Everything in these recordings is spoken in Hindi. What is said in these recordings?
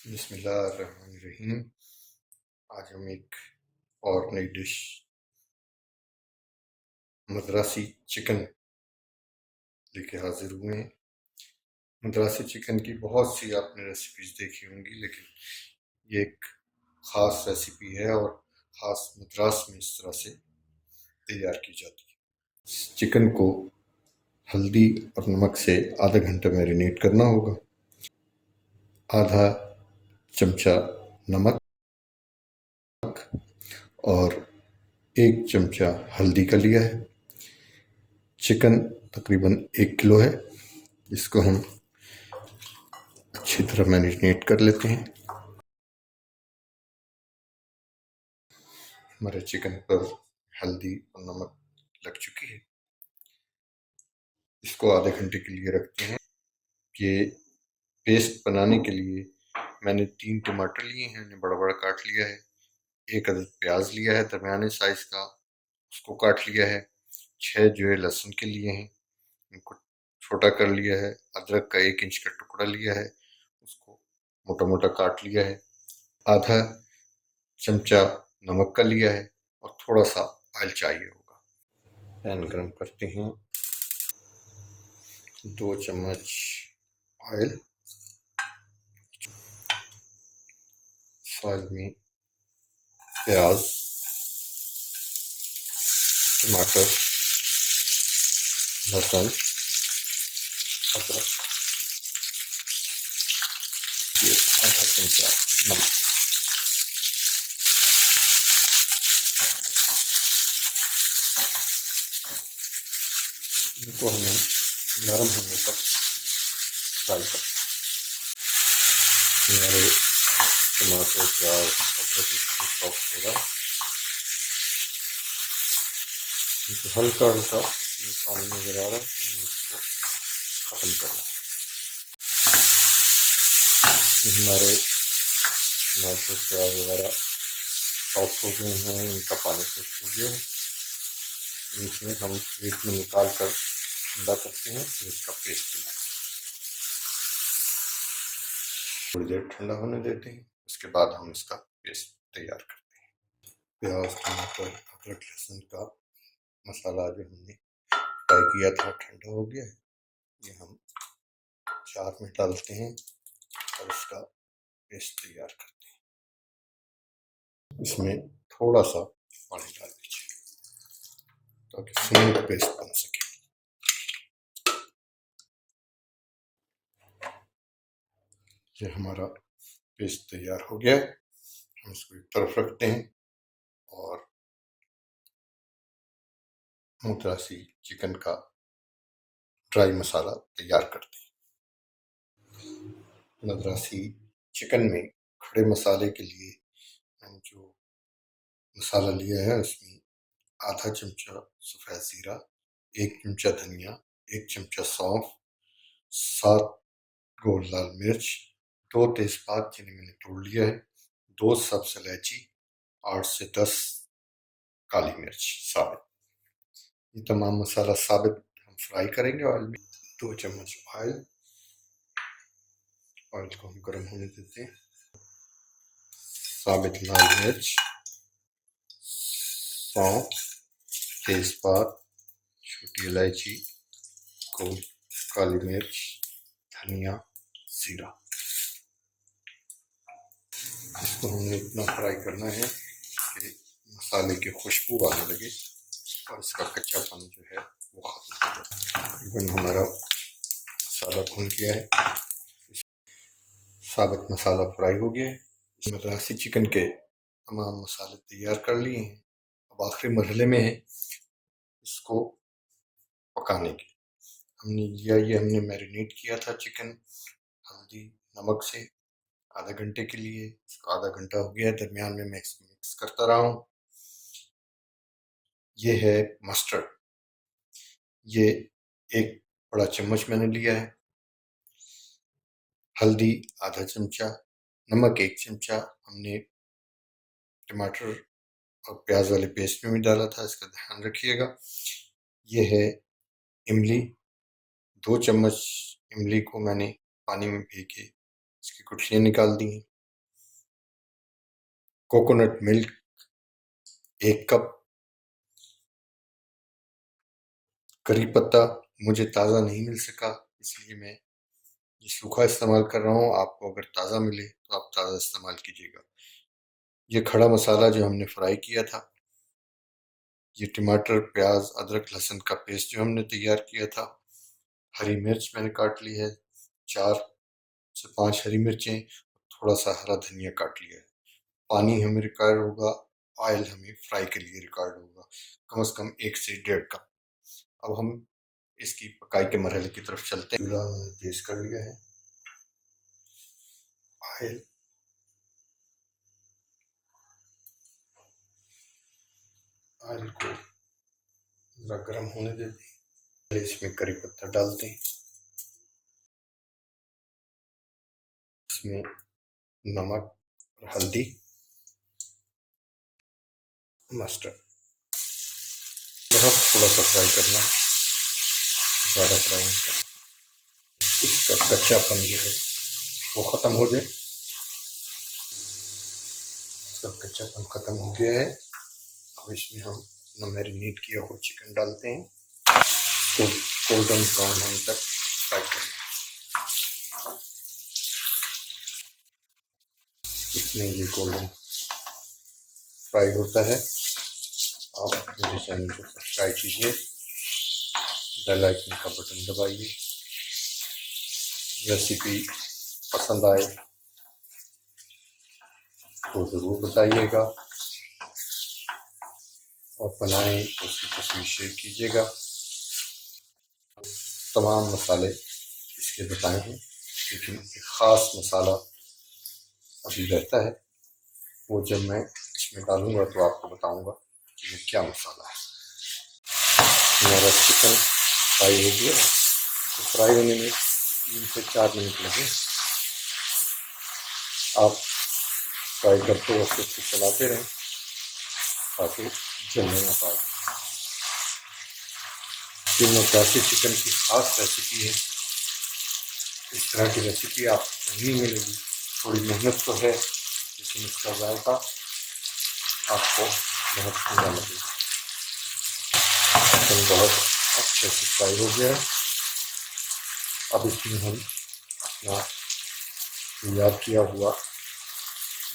बिस्मिल्लाहिर्रहमानिर्रहीम। आज हम एक और नई डिश मद्रासी चिकन लेके हाजिर हुए हैं। मद्रासी चिकन की बहुत सी आपने रेसिपीज देखी होंगी, लेकिन ये एक ख़ास रेसिपी है और ख़ास मद्रास में इस तरह से तैयार की जाती है। चिकन को हल्दी और नमक से आधा घंटा मैरिनेट करना होगा। आधा चमचा नमक और 1 चमचा हल्दी का लिया है। चिकन तकरीबन 1 किलो है। इसको हम अच्छी तरह मैरिनेट कर लेते हैं। हमारे चिकन पर हल्दी और नमक लग चुकी है। इसको आधे घंटे के लिए रखते हैं। ये पेस्ट बनाने के लिए मैंने 3 टमाटर लिए हैं, इन्हें बड़ा बड़ा काट लिया है। 1 अदद प्याज लिया है दरमियाने साइज का, उसको काट लिया है। 6 जो है लहसुन के लिए हैं, इनको छोटा कर लिया है। अदरक का 1 इंच का टुकड़ा लिया है, उसको मोटा मोटा काट लिया है। आधा चमचा नमक का लिया है और थोड़ा सा ऑयल चाहिए होगा। पैन गरम करते हैं। 2 चम्मच ऑयल। ऑयल में प्याज, टमाटर, लहसुन, अदरक, ये आधा चमचा नमक। इनको हमें नरम होने तक फ्राई करना है। हमारे टमाटर, प्याज, अदरक इसको सॉफ्ट हो रहा है। इनको हल्का हल्का इसमें पानी नजर आ रहा है, इसको ख़त्म करना है। हमारे टमाटर, प्याज वगैरह सॉफ्ट हो गए हैं, इनका पानी खुश्क हो गया है। इसमें हम प्लेट में निकाल कर ठंडा करते हैं, फिर इसका पेस्ट बनाएंगे। थोड़ी देर ठंडा होने देते हैं, उसके बाद हम इसका पेस्ट तैयार करते हैं। प्याज, टमाटर, अदरक, लहसुन का मसाला जो हमने फ्राई किया था ठंडा हो गया है। ये हम जार में डालते हैं और इसका पेस्ट तैयार करते हैं। इसमें थोड़ा सा पानी डाल दीजिए ताकि स्मूथ पेस्ट बन सके। ये हमारा पेस्ट तैयार हो गया है। हम इसको एक तरफ रखते हैं और मद्रासी चिकन का ड्राई मसाला तैयार करते हैं। मद्रासी चिकन में खड़े मसाले के लिए मैंने जो मसाला लिया है, उसमें आधा चमचा सफ़ेद ज़ीरा, 1 चमचा धनिया, 1 चमचा सौंफ, 7 गोल लाल मिर्च, 2 तेज़पात जिन्हें मैंने तोड़ लिया है, 2 सब्ज़ इलायची, 8 से 10 काली मिर्च साबित। ये तमाम मसाला साबित हम फ्राई करेंगे ऑयल में। 2 चम्मच ऑयल को हम गर्म होने देते हैं। साबित लाल मिर्च, सौंफ, तेज़पात, छोटी इलायची, काली मिर्च, धनिया, जीरा। इसको हमने इतना फ्राई करना है कि मसाले की खुशबू आने लगे और इसका कच्चापन जो है वो खत्म हो जाए। तकरीबन हमारा मसाला भुन गया है, साबित मसाला फ्राई हो गया है। मद्रासी चिकन के तमाम मसाले तैयार कर लिए हैं। अब आखिरी मरहले में है इसको पकाने के। हमने मैरिनेट किया था चिकन हल्दी नमक से आधा घंटे के लिए। इसको आधा घंटा हो गया है, दरमियान में मिक्स करता रहा हूँ। ये है मस्टर्ड, ये 1 बड़ा चम्मच मैंने लिया है। हल्दी आधा चमचा, नमक 1 चमचा हमने टमाटर और प्याज वाले पेस्ट में भी डाला था, इसका ध्यान रखिएगा। ये है इमली, 2 चम्मच इमली को मैंने पानी में भे के इसकी गुठलियाँ निकाल दी हैं। कोकोनट मिल्क 1 कप, करी पत्ता मुझे ताज़ा नहीं मिल सका इसलिए मैं ये सूखा इस्तेमाल कर रहा हूँ। आपको अगर ताज़ा मिले तो आप ताज़ा इस्तेमाल कीजिएगा। ये खड़ा मसाला जो हमने फ्राई किया था, ये टमाटर, प्याज, अदरक, लहसुन का पेस्ट जो हमने तैयार किया था, हरी मिर्च मैंने काट ली है 4 से 5 हरी मिर्चें, थोड़ा सा हरा धनिया काट लिया है। पानी हमें रिक्वायर होगा, ऑयल हमें फ्राई के लिए रिक्वायर्ड होगा, कम से कम 1 से 1.5 कप। अब हम इसकी पकाई के मरहले की तरफ चलते हैं। चूल्हा तेज कर लिया है, ऑयल को जरा गर्म होने देते हैं। इसमें करी पत्ता डालते हैं, इसमें नमक और हल्दी, मस्टर्ड, बहुत थोड़ा सा फ्राई करना है, ज़्यादा फ्राई नहीं करना। इसका कच्चापन जो है वो ख़त्म हो जाए। सब कच्चापन ख़त्म हो गया है। अब इसमें हम मैरिनेट किया हुआ चिकन डालते हैं, तो गोल्डन ब्राउन होने तक फ्राई करना है। इसमें ये गोल्डन फ्राई होता है। आप मेरे चैनल को सब्सक्राइब कीजिए, बेल आइकन का बटन दबाइए। रेसिपी पसंद आए तो ज़रूर बताइएगा, और बनाएं तो उसकी तस्वीर शेयर कीजिएगा। तमाम मसाले इसके बताए हैं, लेकिन एक ख़ास मसाला अभी रहता है, वो जब मैं इसमें डालूँगा तो आपको बताऊँगा कि ये क्या मसाला है। हमारा चिकन फ्राई हो गया है, तो फ्राई होने में 3 से 4 मिनट लगे। आप फ्राई करते वक्त उसको चलाते रहें ताकि जलने ना पाए। ये मद्रासी चिकन की ख़ास रेसिपी है। इस तरह की रेसिपी आपको नहीं मिलेगी। थोड़ी मेहनत तो है, लेकिन इसका जायका आपको बहुत अच्छा लगेगा। चिकन बहुत अच्छे से फ्राई हो गया है। अब इसमें हम अपना तैयार किया हुआ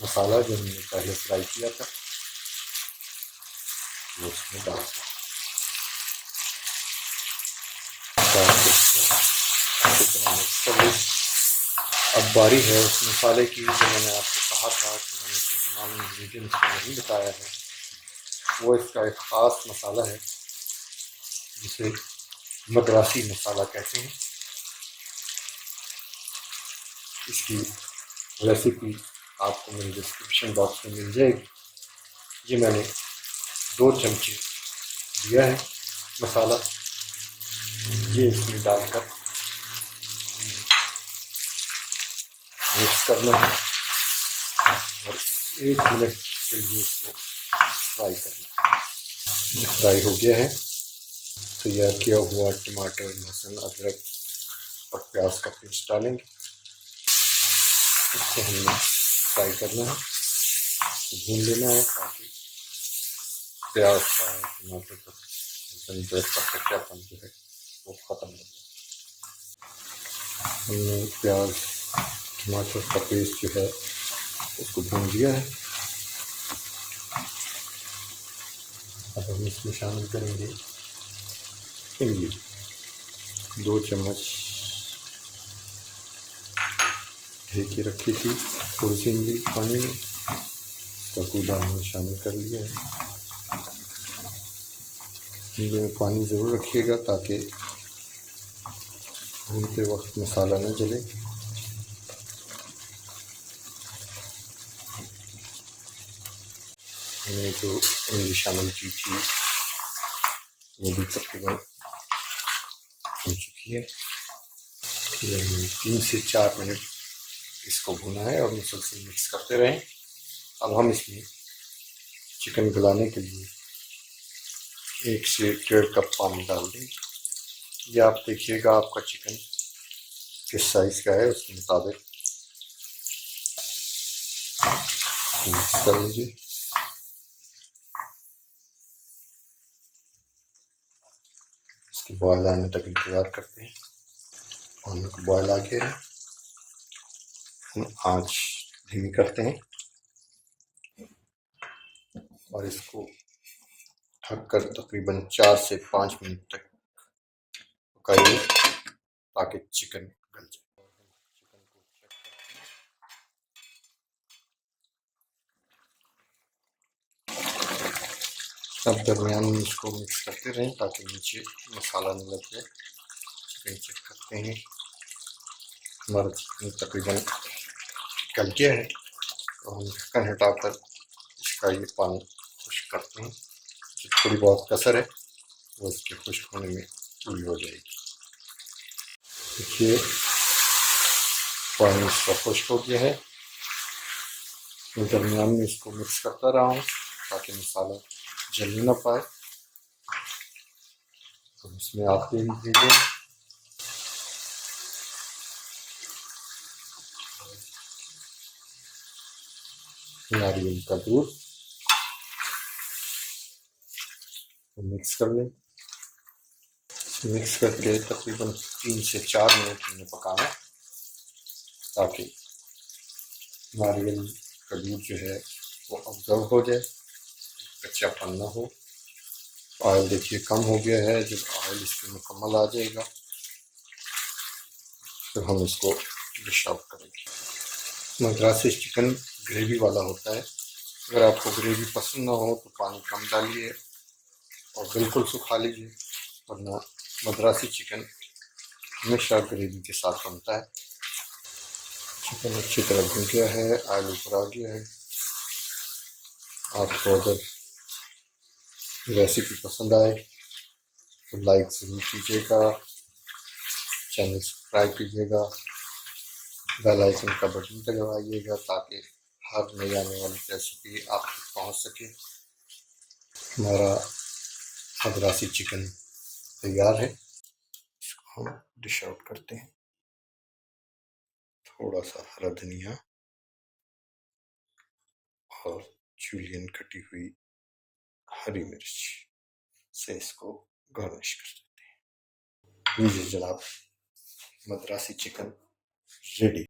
मसाला जो हमने पहले फ्राई किया था वो इसमें डालते हैं। अब बारी है उस मसाले की जो मैंने आपको कहा था कि मैंने इसके तमाम इंग्रेडिएंट्स को नहीं बताया है। वो इसका एक ख़ास मसाला है जिसे मद्रासी मसाला कहते हैं। इसकी रेसिपी आपको मेरे डिस्क्रिप्शन बॉक्स में मिल जाएगी। ये मैंने 2 चमचे दिया है मसाला, ये इसमें डालकर मिक्स करना है और 1 मिनट के लिए इसको फ्राई करना है। फ्राई हो गया है। तैयार किया हुआ टमाटर, लहसुन, अदरक और प्याज का पेस्ट डालेंगे। इसको हमने फ्राई करना है, भून लेना है ताकि प्याज का, टमाटर का, लहसुन का कच्चापन जो है वो ख़त्म हो जाए। हमने प्याज, टमाटर का पेस्ट जो है उसको भून लिया है। अब हम इसमें शामिल करेंगे इमली, 2 चम्मच ढेके रखी थी थोड़ी सी इमली पानी में, इसका कूदा हमने शामिल कर लिया है। इमली में पानी ज़रूर रखिएगा ताकि भूनते वक्त मसाला न जले। मैंने जो इमली शामिल की थी वो भी तकरीबन हो चुकी है। 3 से 4 मिनट इसको भुना है और मुसलसल मिक्स करते रहें। अब हम इसमें चिकन गलाने के लिए 1 से 1.5 कप पानी डाल दें। यह आप देखिएगा आपका चिकन किस साइज़ का है उसके मुताबिक। मिक्स कर लीजिए। इसकी बॉयल आने तक इंतज़ार करते हैं। पानी को बॉयल आ गया है, हम आँच धीमी करते हैं और इसको ढककर तकरीबन 4 से 5 मिनट तक पकाइए ताकि चिकन गल जाए। चिकन को चेक करते हैं। अब दरमियान में इसको मिक्स करते रहें ताकि नीचे मसाला न लग जाए। चिकन चेक करते हैं, हमारा चिकन तकरीबन गल गया है तो हम ढक्कन हटाकर इसका ये पानी खुश्क करते हैं। जो थोड़ी बहुत कसर है वो इसके खुश्क होने में पूरी हो जाएगी। देखिए पानी इसका खुश्क हो गया है। मैं दरमियान में इसको मिक्स करता रहा हूँ ताकि मसाला जल ना पाए। तो इसमें आप देख लीजिए नारियल का दूध, मिक्स कर लें। मिक्स करके तकरीबन 3 से 4 मिनट हमने पकाना ताकि नारियल का दूध जो है वो ऑब्जर्व हो जाए, कच्चापन ना हो। ऑयल देखिए कम हो गया है। जब ऑयल इसमें मुकम्मल आ जाएगा फिर हम इसको डिश आउट करेंगे। मद्रासी चिकन ग्रेवी वाला होता है। अगर आपको ग्रेवी पसंद ना हो तो पानी कम डालिए और बिल्कुल सुखा लीजिए, वरना मद्रासी चिकन हमेशा ग्रेवी के साथ बनता है। चिकन अच्छी तरह भुन गया है, ऑयल ऊपर आ गया है। आपको अगर रेसिपी पसंद आए तो लाइक ज़रूर कीजिएगा, चैनल सब्सक्राइब कीजिएगा, बेल आइकन का बटन दबाइएगा ताकि हर नई आने वाली रेसिपी आप तक पहुँच सके। हमारा मद्रासी चिकन तैयार है। इसको हम डिश आउट करते हैं। थोड़ा सा हरा धनिया और जूलियन कटी हुई हरी मिर्च से इसको गार्निश कर देते हैं। लीजिए जनाब, मद्रासी चिकन रेडी।